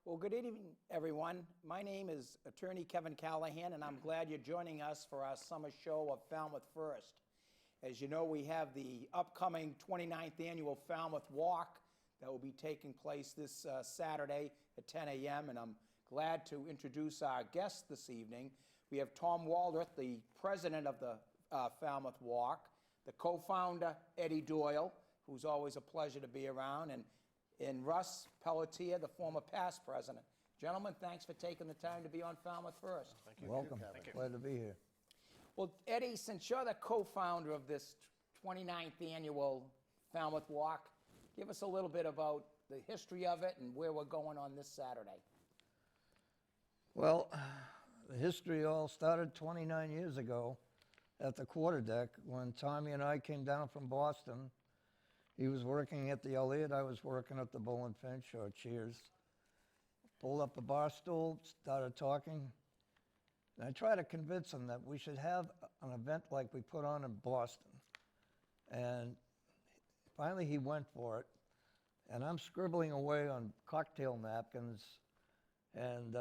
Well, good evening, everyone. My name is Attorney Kevin Callahan, and I'm glad you're joining us for our summer show of Falmouth First. As you know, we have the upcoming 29th Annual Falmouth Walk that will be taking place this Saturday at 10 a.m., and I'm glad to introduce our guest this evening. We have Tom Waldreth, the president of the Falmouth Walk, the co-founder, Eddie Doyle, who's always a pleasure to be around, and Russ Pelletier, the former past president. Gentlemen, thanks for taking the time to be on Falmouth First. Thank you. Welcome. Thank you. Glad to be here. Well, Eddie, since you're the co-founder of this 29th Annual Falmouth Walk, give us a little bit about the history of it and where we're going on this Saturday. Well, the history all started 29 years ago at the quarterdeck when Tommy and I came down from Boston. He was working at the Elliott, I was working at the Bull and Finch, or Cheers. Pulled up a bar stool, started talking, and I tried to convince him that we should have an event like we put on in Boston. And finally he went for it, and I'm scribbling away on cocktail napkins, and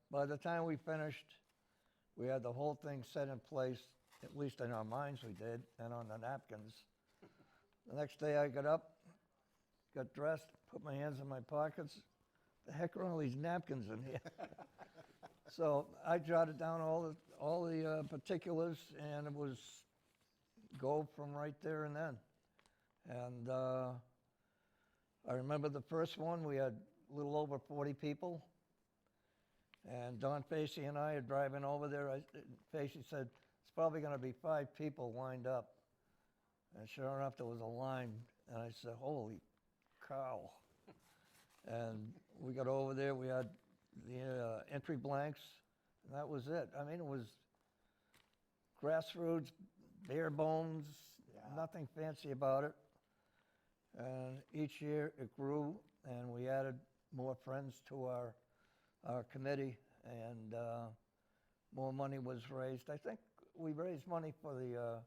by the time we finished, we had the whole thing set in place, at least in our minds we did, and on the napkins. The next day I got up, got dressed, put my hands in my pockets. The heck are all these napkins in here? So I jotted down all the particulars, and it was go from right there and then. And I remember the first one, we had a little over 40 people. And Don Facey and I are driving over there. Facey said, it's probably going to be 5 people lined up. And sure enough, there was a line, and I said, holy cow. And we got over there, we had the entry blanks, and that was it. I mean, it was grassroots, bare bones, nothing fancy about it. And each year it grew, and we added more friends to our committee, and more money was raised. I think we raised money for the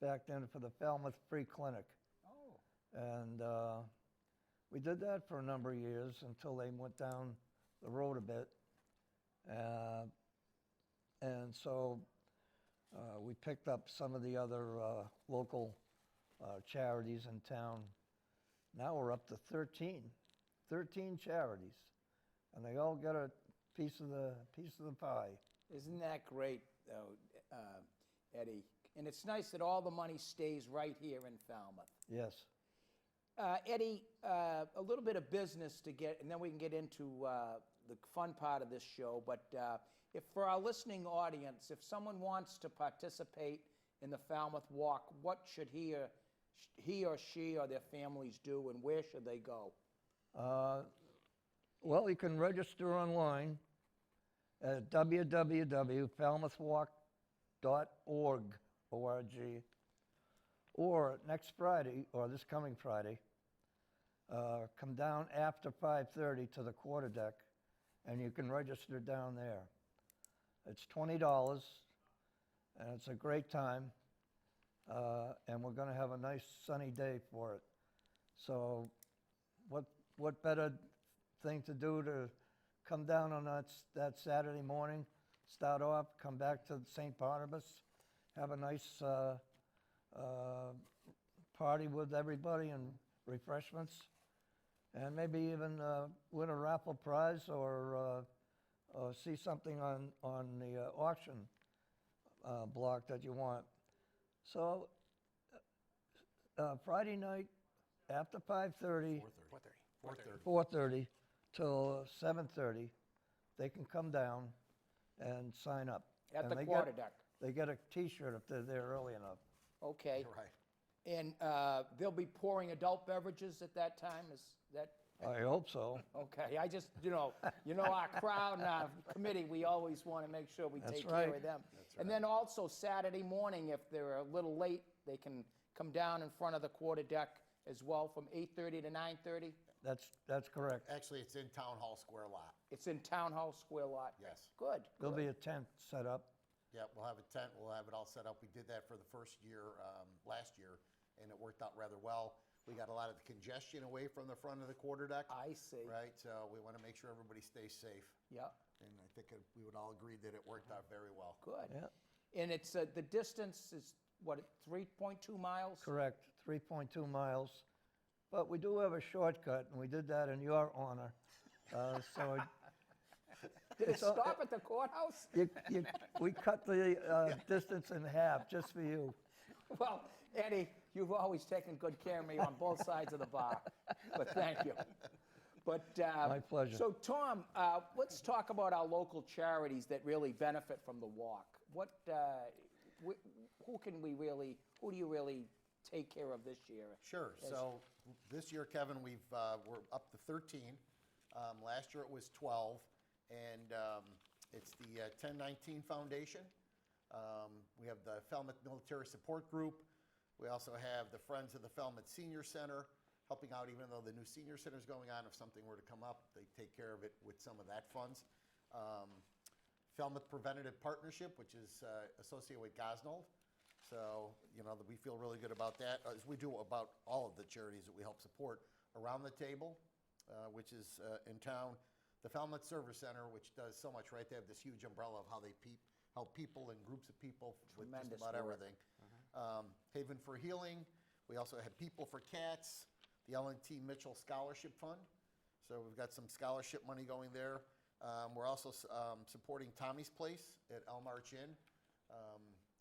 back then for the Falmouth Free Clinic. Oh. And we did that for a number of years until they went down the road a bit. And so we picked up some of the other local charities in town. Now we're up to 13 charities, and they all get a piece of the pie. Isn't that great, though, Eddie? And it's nice that all the money stays right here in Falmouth. Yes. Eddie, a little bit of business to get, and then we can get into the fun part of this show. But if for our listening audience, if someone wants to participate in the Falmouth Walk, what should he or she or their families do, and where should they go? Well, you can register online at www.falmouthwalk.org. Or next Friday, or this coming Friday, come down after 5:30 to the quarterdeck, and you can register down there. It's $20, and it's a great time, and we're going to have a nice sunny day for it. So what better thing to do to come down on that Saturday morning, start off, come back to St. Barnabas, have a nice party with everybody and refreshments, and maybe even win a raffle prize or see something on the auction block that you want. So Friday night after 5:30, 4:30 till 7:30, they can come down and sign up. At the quarterdeck. They get a T-shirt if they're there early enough. Okay. You're right. And they'll be pouring adult beverages at that time? Is that? I hope so. Okay. I just, our crowd and our committee, we always want to make sure we That's take right. care of them. That's And right. then also Saturday morning, if they're a little late, they can come down in front of the quarterdeck as well from 8:30 to 9:30? That's correct. Actually, it's in Town Hall Square lot. It's in Town Hall Square lot? Yes. Good. There'll good. be a tent set up. Yeah, we'll have a tent. We'll have it all set up. We did that for the first year, last year, and it worked out rather well. We got a lot of the congestion away from the front of the quarter deck. I see. Right, so we want to make sure everybody stays safe. Yep, And I think we would all agree that it worked out very well. good. Yeah. And it's, the distance is, what, 3.2 miles? Correct, 3.2 miles. But we do have a shortcut, and we did that in your honor. So Did it it's all- stop at the courthouse? we cut the distance in half just for you. Well, Eddie, you've always taken good care of me on both sides of the bar, but thank you. But, My pleasure. So, Tom, let's talk about our local charities that really benefit from the walk. What, who do you really take care of this year? Sure. So this year, Kevin, we're up to 13. Last year it was 12, and it's the 1019 Foundation. We have the Falmouth Military Support Group. We also have the Friends of the Falmouth Senior Center helping out, even though the new senior center is going on. If something were to come up, they take care of it with some of that funds. Falmouth Preventative Partnership, which is associated with Gosnold. So, we feel really good about that, as we do about all of the charities that we help support. Around the Table, which is in town. The Falmouth Service Center, which does so much, right? They have this huge umbrella of how they help people and groups of people with just Tremendous about work. everything. Haven for Healing. We also have People for Cats, the L&T Mitchell Scholarship Fund. So we've got some scholarship money going there. We're also supporting Tommy's Place at Elmarch Inn,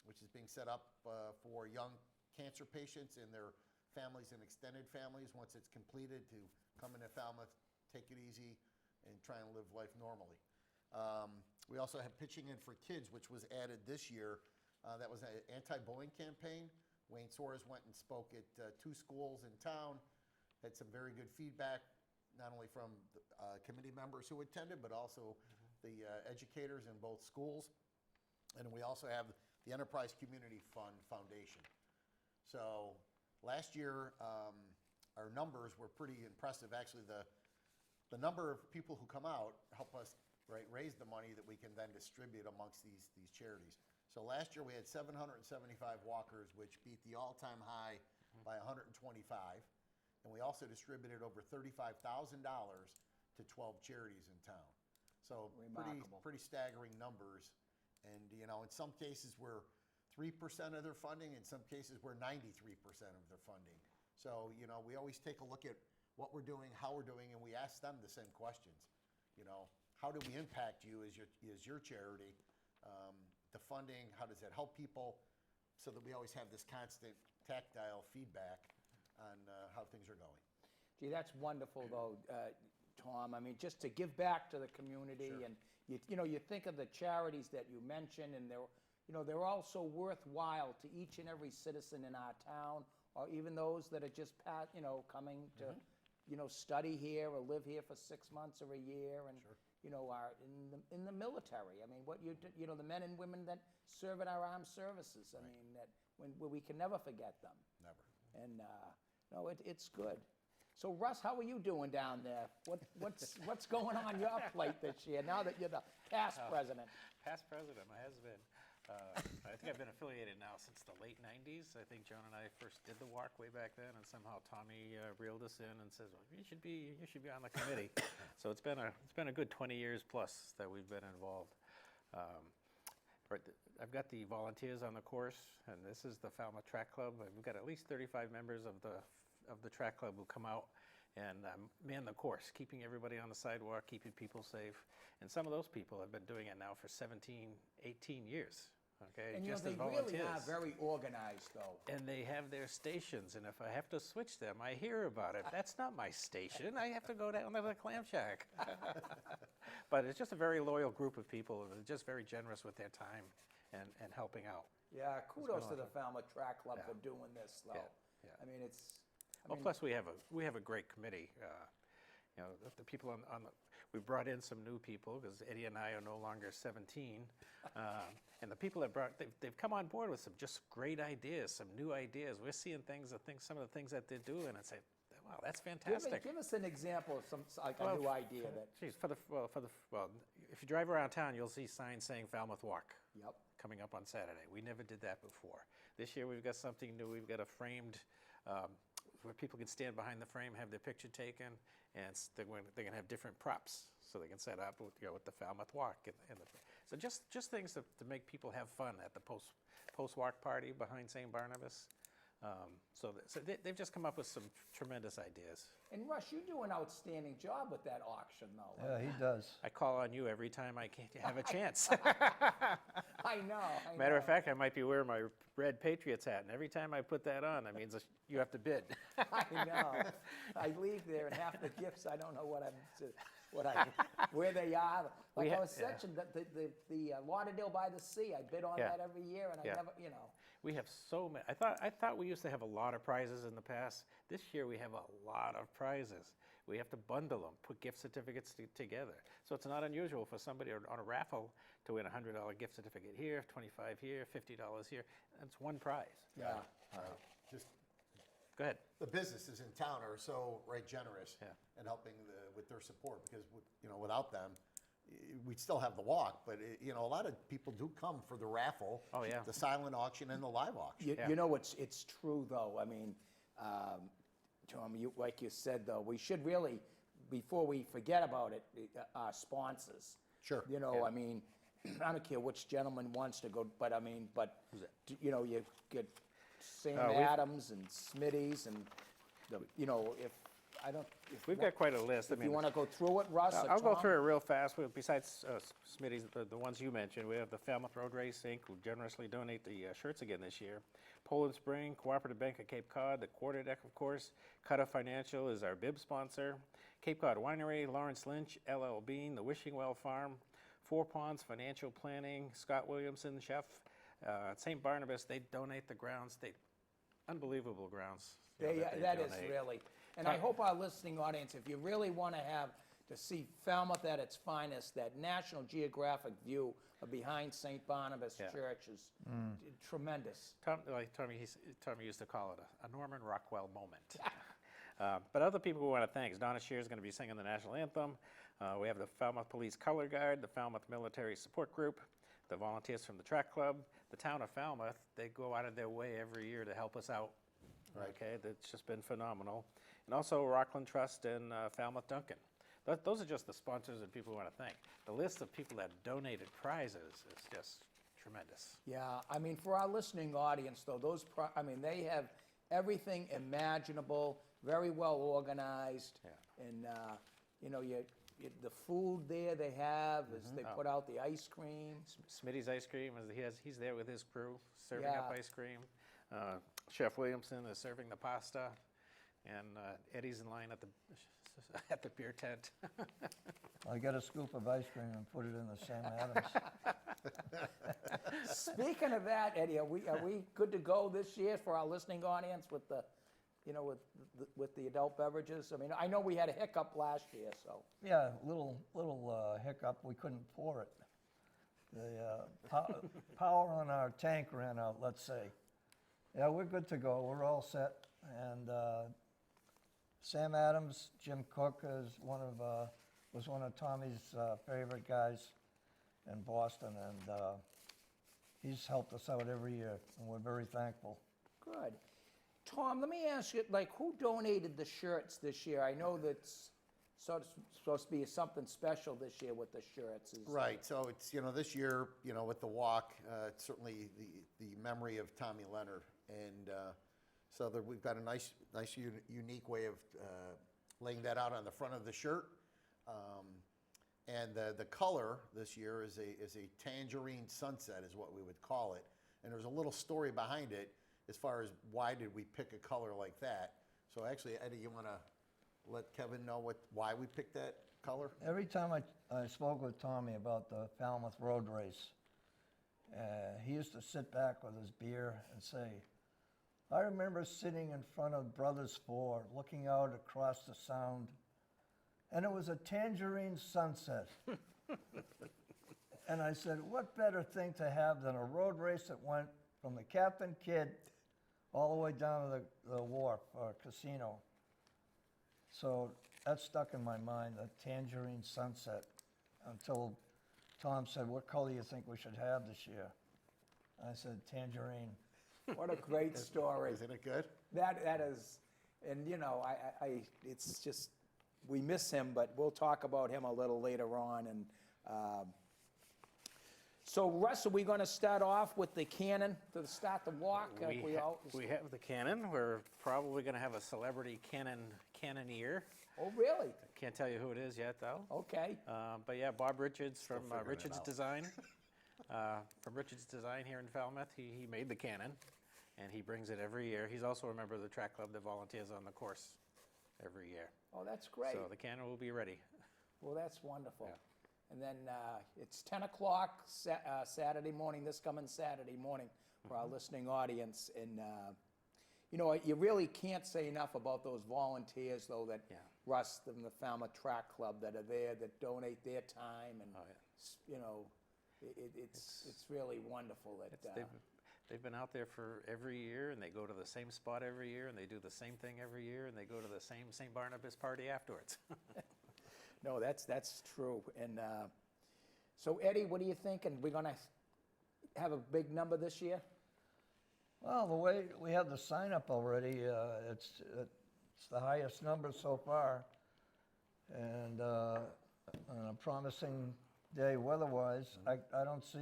which is being set up for young cancer patients and their families and extended families once it's completed to come into Falmouth, take it easy, and try and live life normally. We also have Pitching In for Kids, which was added this year. That was an anti-bullying campaign. Wayne Soares went and spoke at 2 schools in town, had some very good feedback, not only from the, committee members who attended, but also the educators in both schools. And we also have the Enterprise Community Fund Foundation. So last year, our numbers were pretty impressive. Actually, the number of people who come out help us raise the money that we can then distribute amongst these charities. So last year we had 775 walkers, which beat the all-time high by 125. And we also distributed over $35,000 to 12 charities in town. So Remarkable. pretty staggering numbers. And in some cases we're 3% of their funding, in some cases we're 93% of their funding. So, we always take a look at what we're doing, how we're doing, and we ask them the same questions. How do we impact you as your charity? The funding, how does that help people? So that we always have this constant tactile feedback on how things are going. Gee, that's wonderful, though, Tom. I mean, just to give back to the community, Sure. and you think of the charities that you mentioned, and they're all so worthwhile to each and every citizen in our town, or even those that are just coming to study here or live here for 6 months or a year, and are in the military. I mean, the men and women that serve in our armed services. I mean, that when we can never forget them. Never. And no, it's good. So Russ, how are you doing down there? What's going on your plate this year? Now that you're the past president. Past president, I has been. I think I've been affiliated now since the late 90s. I think Joan and I first did the walk way back then, and somehow Tommy reeled us in and says, well, you should be on the committee. So it's been a good 20 years plus that we've been involved. I've got the volunteers on the course, and this is the Falmouth Track Club. We've got at least 35 members of the track club who come out and man the course, keeping everybody on the sidewalk, keeping people safe. And some of those people have been doing it now for 17, 18 years. Okay, And just they as volunteers. really are very organized, though. And they have their stations, and if I have to switch them, I hear about it. That's not my station. I have to go down to the clam shack. But it's just a very loyal group of people. They're just very generous with their time and helping out. Yeah, kudos to been a the Falmouth Track Club Yeah. for doing this, though. Yeah. I mean, Well, plus we have a great committee. The people on the we brought in some new people because Eddie and I are no longer 17, and the people that they've come on board with some just great ideas, some new ideas. We're seeing some of the things that they're doing, and say, wow, that's fantastic. Give us an example of a new idea that. Geez, if you drive around town, you'll see signs saying Falmouth Walk. Yep. Coming up on Saturday. We never did that before. This year we've got something new. We've got a framed where people can stand behind the frame, have their picture taken, and they're going to have different props so they can set up with, with the Falmouth Walk. So just things to make people have fun at the post-walk party behind St. Barnabas. They've just come up with some tremendous ideas. And Russ, you do an outstanding job with that auction, though. Yeah, he does. I call on you every time I can't have a chance. I know. Matter of fact, I might be wearing my red Patriots hat, and every time I put that on, that means you have to bid. I know. I leave there, and half the gifts, I don't know where they are. Like I was mentioning, the Lauderdale by the Sea, I bid on that every year, and I never, We have so many. I thought we used to have a lot of prizes in the past. This year we have a lot of prizes. We have to bundle them, put gift certificates together. So it's not unusual for somebody on a raffle to win a $100 gift certificate here, $25 here, $50 here. That's one prize. Yeah. Just Go ahead. the businesses in town are so generous Yeah. in helping with their support, because without them, we'd still have the walk, but a lot of people do come for the raffle, Oh, yeah. the silent auction, and the live auction. You know, it's true, though. I mean, Tom, like you said, though, we should really, before we forget about it, our sponsors. Sure. I mean, I don't care which gentleman wants to go, but I mean, you get Sam Adams and Smitty's and, We've got quite a list. If you want to go through it, Russ or I'll go Tom? through it real fast. Besides Smitty's, the ones you mentioned, we have the Falmouth Road Race Inc., who generously donate the shirts again this year. Poland Spring, Cooperative Bank of Cape Cod, the Quarter Deck, of course. Cutter Financial is our bib sponsor. Cape Cod Winery, Lawrence Lynch, LL Bean, the Wishing Well Farm, Four Ponds Financial Planning, Scott Williamson, Chef. St. Barnabas, they donate the grounds. Unbelievable grounds. That is really. And I hope our listening audience, if you really want to see Falmouth at its finest, that National Geographic view of behind St. Barnabas Church is tremendous. Tommy used to call it a Norman Rockwell moment. But other people we want to thank is Donna Shear is going to be singing the national anthem. We have the Falmouth Police Color Guard, the Falmouth Military Support Group, the volunteers from the track club, the town of Falmouth. They go out of their way every year to help us out. Right. Okay, that's just been phenomenal. And also Rockland Trust and Falmouth Duncan. Those are just the sponsors and people we want to thank. The list of people that donated prizes is just tremendous. Yeah, I mean, for our listening audience, though, they have everything imaginable, very well organized, and the food there they have is they put out the ice cream. Smitty's Ice Cream, he's there with his crew serving up ice cream. Chef Williamson is serving the pasta, and Eddie's in line at the beer tent. I got a scoop of ice cream and put it in the Sam Adams. Speaking of that, Eddie, are we good to go this year for our listening audience with the, with the adult beverages? I mean, I know we had a hiccup last year, so. Yeah, little hiccup. We couldn't pour it. The power on our tank ran out, let's say. Yeah, we're good to go. We're all set. And Sam Adams, Jim Cook is was one of Tommy's favorite guys in Boston, and he's helped us out every year, and we're very thankful. Good. Tom, let me ask you, who donated the shirts this year? I know that's sort of supposed to be something special this year with the shirts. Right. So it's this year with the walk, it's certainly the memory of Tommy Leonard, and so we've got a nice unique way of laying that out on the front of the shirt, and the color this year is a tangerine sunset is what we would call it, and there's a little story behind it as far as why did we pick a color like that. So actually, Eddie, you want to let Kevin know why we picked that color? Every time I spoke with Tommy about the Falmouth Road Race, he used to sit back with his beer and say, I remember sitting in front of Brothers Four, looking out across the Sound, and it was a tangerine sunset. And I said, what better thing to have than a road race that went from the Captain Kidd all the way down to the wharf or casino. So that stuck in my mind, the tangerine sunset, until Tom said, what color do you think we should have this year? I said, tangerine. What a great story. Isn't it good? That is, And, you know, it's just, we miss him, but we'll talk about him a little later on. And so, Russ, are we going to start off with the cannon to start the walk? We have the cannon. We're probably going to have a celebrity cannoneer. Oh, really? Can't tell you who it is yet, though. Okay. But yeah, Bob Richards from figuring it Richards out. Design. From Richards Design here in Falmouth. He made the cannon, and he brings it every year. He's also a member of the track club that volunteers on the course every year. Oh, that's great. So the cannon will be ready. Well, that's wonderful. Yeah. And then it's 10 o'clock Saturday morning, this coming Saturday morning for our listening audience. And, you know, you really can't say enough about those volunteers, though, that Yeah. Russ from the Falmouth Track Club that are there, that donate their time. And, Oh, yeah. you know, it's really wonderful that, They've been out there for every year, and they go to the same spot every year, and they do the same thing every year, and they go to the same St. Barnabas party afterwards. no, that's true. And so, Eddie, what are you thinking? We're going to have a big number this year? Well, the way we have the sign up already, it's the highest number so far, and on a promising day weather-wise, I don't see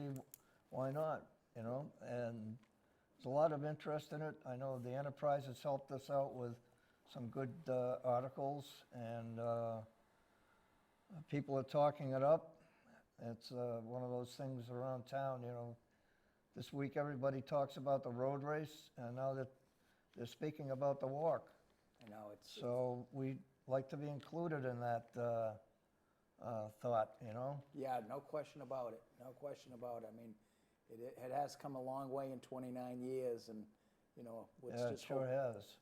why not, you know. And there's a lot of interest in it. I know the Enterprise has helped us out with some good articles, and people are talking it up. It's one of those things around town, you know. This week, everybody talks about the road race, and now that they're speaking about the walk. You know, it's So we'd like to be included in that thought, you know? yeah, no question about it. No question about it. I mean, it has come a long way in 29 years, and you know, let's Yeah, it just sure hope. has.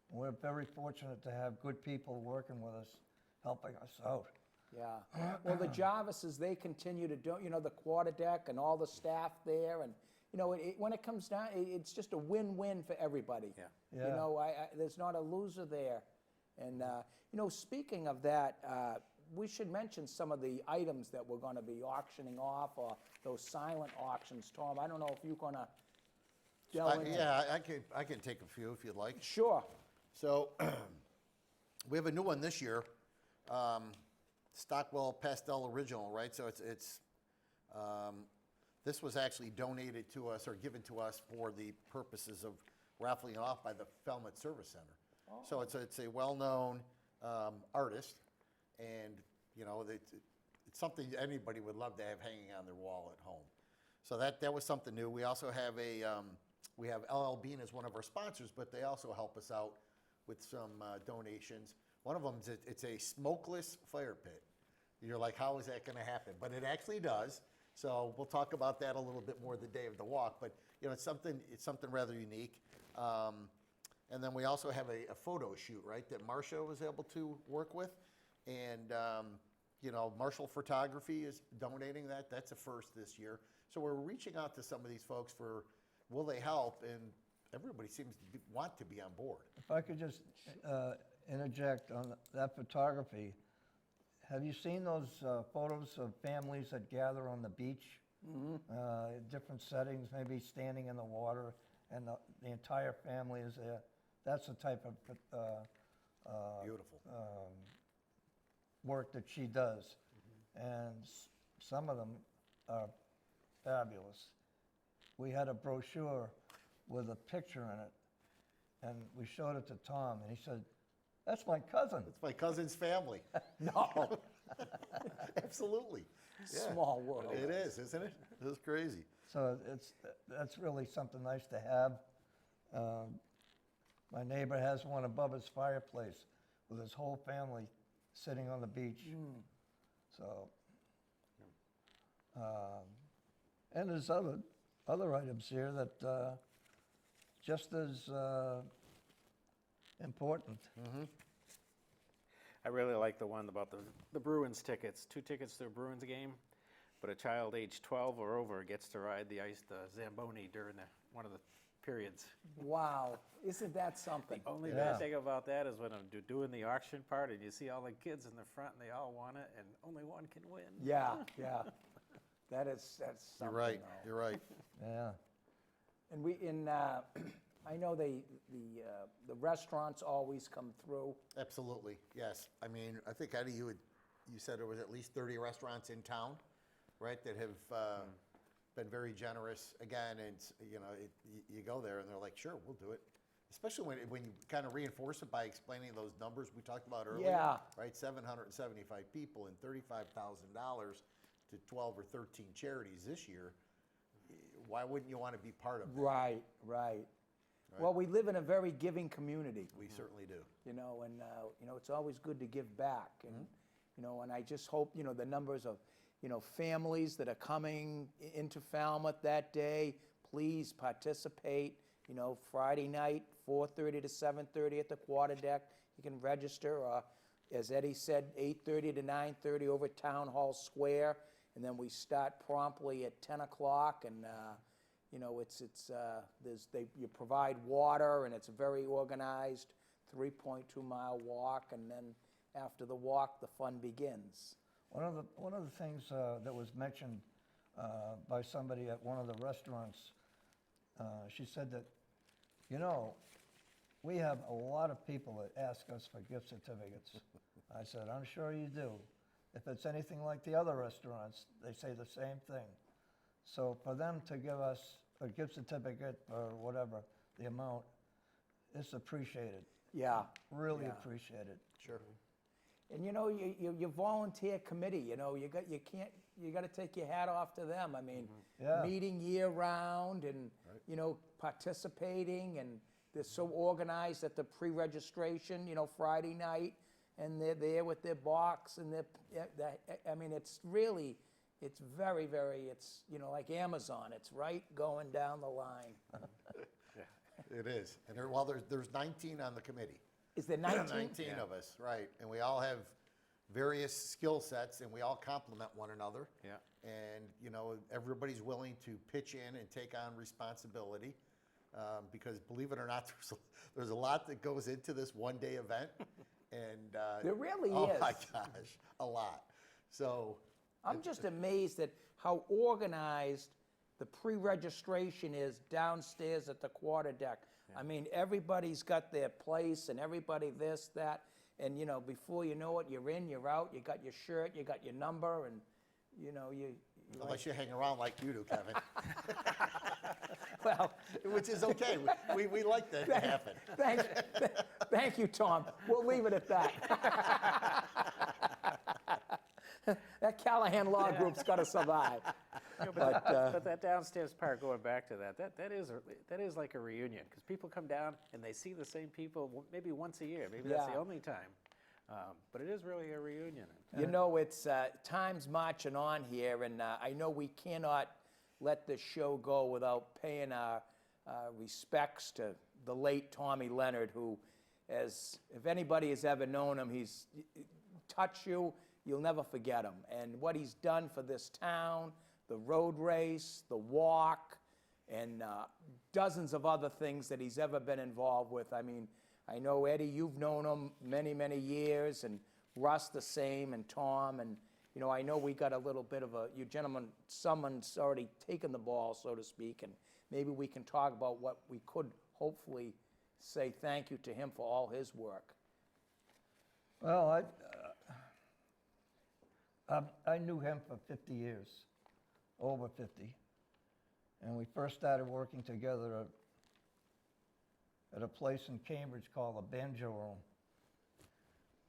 We're very fortunate to have good people working with us, helping us out. Yeah. Well, the Jarvises, they continue to do, you know, the quarter deck and all the staff there, and you know, when it comes down, it's just a win-win for everybody. Yeah. Yeah. You know, there's not a loser there. And you know, speaking of that, we should mention some of the items that we're going to be auctioning off, or those silent auctions. Tom, I don't know if you're going to delve into. Yeah, I can take a few if you'd like. Sure. So we have a new one this year, Stockwell Pastel Original, right? So it's this was actually donated to us or given to us for the purposes of raffling it off by the Falmouth Service Center. So it's a well-known artist, and you know it's something anybody would love to have hanging on their wall at home. So that was something new. We also have we have LL Bean as one of our sponsors, but they also help us out with some donations. One of them is it's a smokeless fire pit. You're like, how is that going to happen? But it actually does. So we'll talk about that a little bit more the day of the walk. But you know, it's something rather unique. And then we also have a photo shoot, right, that Marcia was able to work with. And you know, Marshall Photography is donating that. That's a first this year. So we're reaching out to some of these folks for, will they help? And everybody seems to want to be on board. If I could just interject on that photography, have you seen those photos of families that gather on the beach? Different settings, maybe standing in the water, and the entire family is there. That's the type of Beautiful. work that she does. And some of them are fabulous. We had a brochure with a picture in it, and we showed it to Tom, and he said, "That's my cousin." It's my cousin's family. No. Absolutely. Yeah. Small world. It is, isn't it? It's crazy. So that's really something nice to have. My neighbor has one above his fireplace with his whole family sitting on the beach. So, and there's other items here that just as important. I really like the one about the Bruins tickets. 2 tickets to a Bruins game, but a child aged 12 or over gets to ride the Zamboni during one of the periods. Wow. Isn't that something? Only Yeah. bad thing about that is when I'm doing the auction part and you see all the kids in the front and they all want it and only one can win. Yeah, yeah. That's something. You're right. though. You're right. Yeah. And we I know the restaurants always come through. Absolutely, yes. I mean, I think, Eddie, you said there was at least 30 restaurants in town, right, that have been very generous. Again, and, you know, you go there and they're like, sure, we'll do it. Especially when you kind of reinforce it by explaining those numbers we talked about earlier. Yeah. Right, 775 people and $35,000 to 12 or 13 charities this year. Why wouldn't you want to be part of that? Right, right. Well, we live in a very giving community. We certainly do. You know, and, you know, it's always good to give back. And, you know, and I just hope, you know, the numbers of, you know, families that are coming into Falmouth that day, please participate. You know, Friday night, 4:30 to 7:30 at the quarter deck. You can register, or as Eddie said, 8:30 to 9:30 over at Town Hall Square. And then we start promptly at 10 o'clock, and, you know, you provide water, and it's a very organized 3.2-mile walk, and then after the walk, the fun begins. One of the things that was mentioned by somebody at one of the restaurants, she said that, you know, we have a lot of people that ask us for gift certificates. I said, I'm sure you do. If it's anything like the other restaurants, they say the same thing. So for them to give us a gift certificate or whatever, the amount, it's appreciated. Yeah. Really Yeah. appreciated. Sure. And you know, your volunteer committee, you know, you got to take your hat off to them. I mean, Yeah. meeting year round and you know, participating, and they're so organized at the pre-registration, you know, Friday night, and they're there with their box and I mean, it's really, it's very, very, it's, you know, like Amazon. It's right going down the line. It is. And there's 19 on the committee. Is there 19? 19 of us, right. And we all have various skill sets, and we all complement one another. Yeah. And, you know, everybody's willing to pitch in and take on responsibility. Because believe it or not, there's a lot that goes into this one-day event. And There really oh is. my gosh, a lot. So I'm just amazed at how organized the pre-registration is downstairs at the quarter deck. I mean, everybody's got their place, and everybody this, that, and you know, before you know it, you're in, you're out, you got your shirt, you got your number, and you know, unless you hang around like you do, Kevin, well, which is okay. We like that to happen. thank you, Tom. We'll leave it at that. That Callahan Law Group's got to survive. But that downstairs part, going back to that is like a reunion, because people come down and they see the same people maybe once a year. Maybe that's the Yeah. only time. But it is really a reunion. You know, it's time's marching on here, and I know we cannot let this show go without paying our respects to the late Tommy Leonard, who, if anybody has ever known him, he's touched you, you'll never forget him. And what he's done for this town, the road race, the walk, and dozens of other things that he's ever been involved with. I mean, I know, Eddie, you've known him many, many years, and Russ the same, and Tom, and, you know, I know we got a little bit of you gentlemen, someone's already taken the ball, so to speak, and maybe we can talk about what we could hopefully say thank you to him for all his work. Well, I knew him for 50 years, over 50. And we first started working together at a place in Cambridge called the Banjo Room.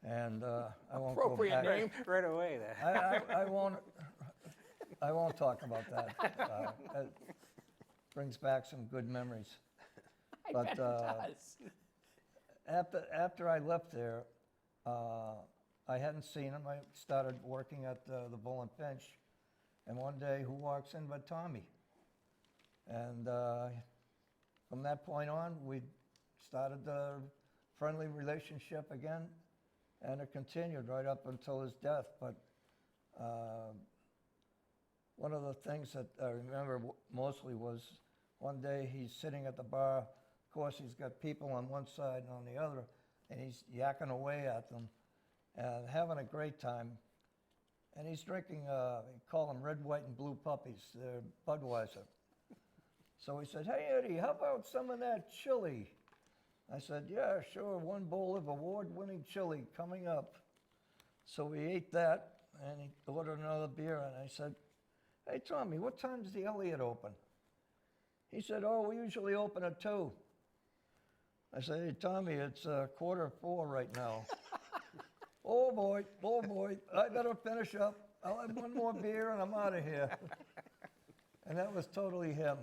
And I won't go Appropriate back. name. Right away there. I won't talk about that. It brings back some good memories. I But bet it does. after I left there, I hadn't seen him. I started working at the Bull and Finch, and one day, who walks in but Tommy? And from that point on, we started a friendly relationship again, and it continued right up until his death. But one of the things that I remember mostly was one day he's sitting at the bar. Of course, he's got people on one side and on the other, and he's yakking away at them and having a great time. And he's drinking, they call them red, white, and blue puppies. They're Budweiser. So he said, "Hey, Eddie, how about some of that chili?" I said, "Yeah, sure, one bowl of award-winning chili coming up." So we ate that, and he ordered another beer, and I said, "Hey, Tommy, what time does the Elliott open?" He said, "Oh, we usually open at 2." I said, "Hey, Tommy, it's 3:45 right now." Oh boy, I better finish up. I'll have one more beer and I'm out of here. And that was totally him.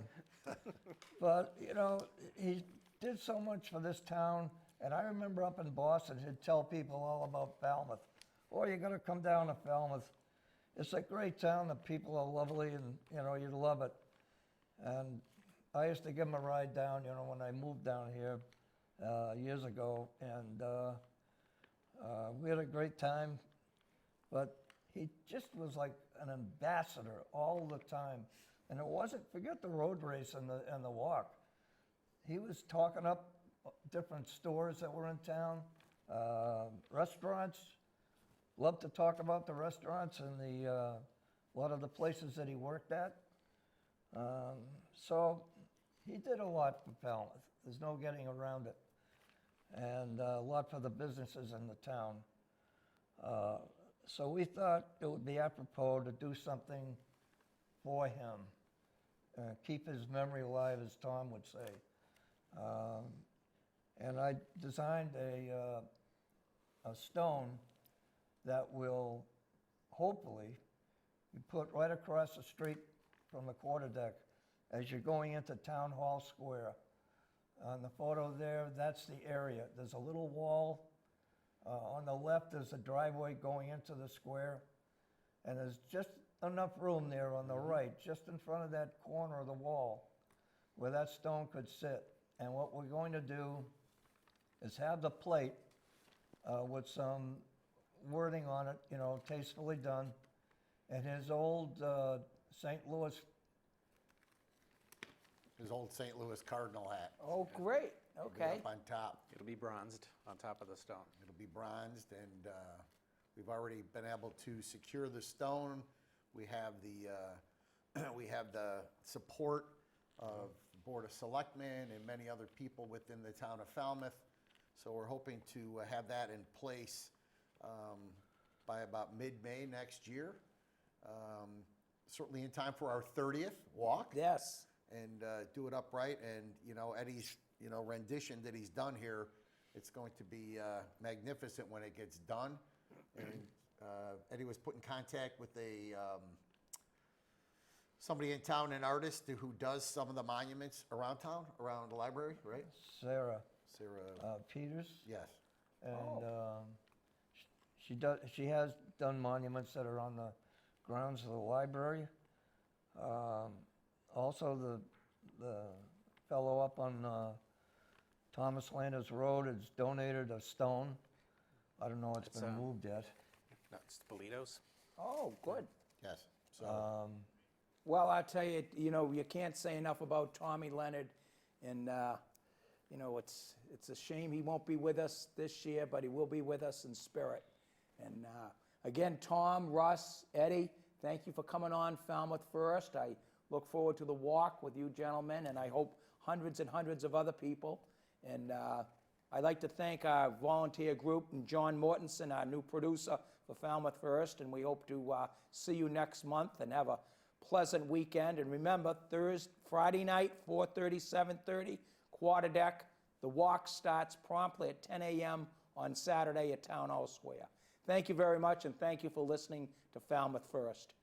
But, you know, he did so much for this town. And I remember up in Boston, he'd tell people all about Falmouth. "Oh, you got to come down to Falmouth. It's a great town. The people are lovely and, you know, you'd love it." And I used to give him a ride down, you know, when I moved down here years ago. And we had a great time. But he just was like an ambassador all the time. And it wasn't, forget the road race and the walk. He was talking up different stores that were in town, restaurants. Loved to talk about the restaurants and a lot of the places that he worked at. So he did a lot for Falmouth. There's no getting around it. And a lot for the businesses in the town. So we thought it would be apropos to do something for him, keep his memory alive, as Tom would say. And I designed a stone that will hopefully be put right across the street from the quarterdeck as you're going into Town Hall Square. On the photo there, that's the area. There's a little wall. On the left, there's a driveway going into the square. And there's just enough room there on the right, just in front of that corner of the wall, where that stone could sit. And what we're going to do is have the plate with some wording on it, you know, tastefully done. And his old St. Louis Cardinal hat. Oh, great, It'll be okay. up on top. It'll be bronzed on top of the stone. It'll be bronzed, and we've already been able to secure the stone. We have the support of the Board of Selectmen and many other people within the town of Falmouth. So we're hoping to have that in place by about mid-May next year. Certainly in time for our 30th walk. Yes. And do it upright. And, you know, Eddie's, you know, rendition that he's done here, it's going to be magnificent when it gets done. And Eddie was put in contact with somebody in town, an artist who does some of the monuments around town, around the library, right? Sarah Sarah. Peters. Yes. And she has done monuments that are on the grounds of the library. Also, the fellow up on Thomas Landers Road has donated a stone. I don't know if it's been moved yet. No, it's the Bolitos. Oh, good. Yes. So. Well, I'll tell you, you know, you can't say enough about Tommy Leonard, and you know, it's a shame he won't be with us this year, but he will be with us in spirit. And again, Tom, Russ, Eddie, thank you for coming on Falmouth First. I look forward to the walk with you gentlemen, and I hope hundreds and hundreds of other people. And I'd like to thank our volunteer group and John Mortensen, our new producer for Falmouth First, and we hope to see you next month and have a pleasant weekend. And remember, Friday night, 4:30, 7:30, quarterdeck. The walk starts promptly at 10 a.m. on Saturday at Town Hall Square. Thank you very much, and thank you for listening to Falmouth First.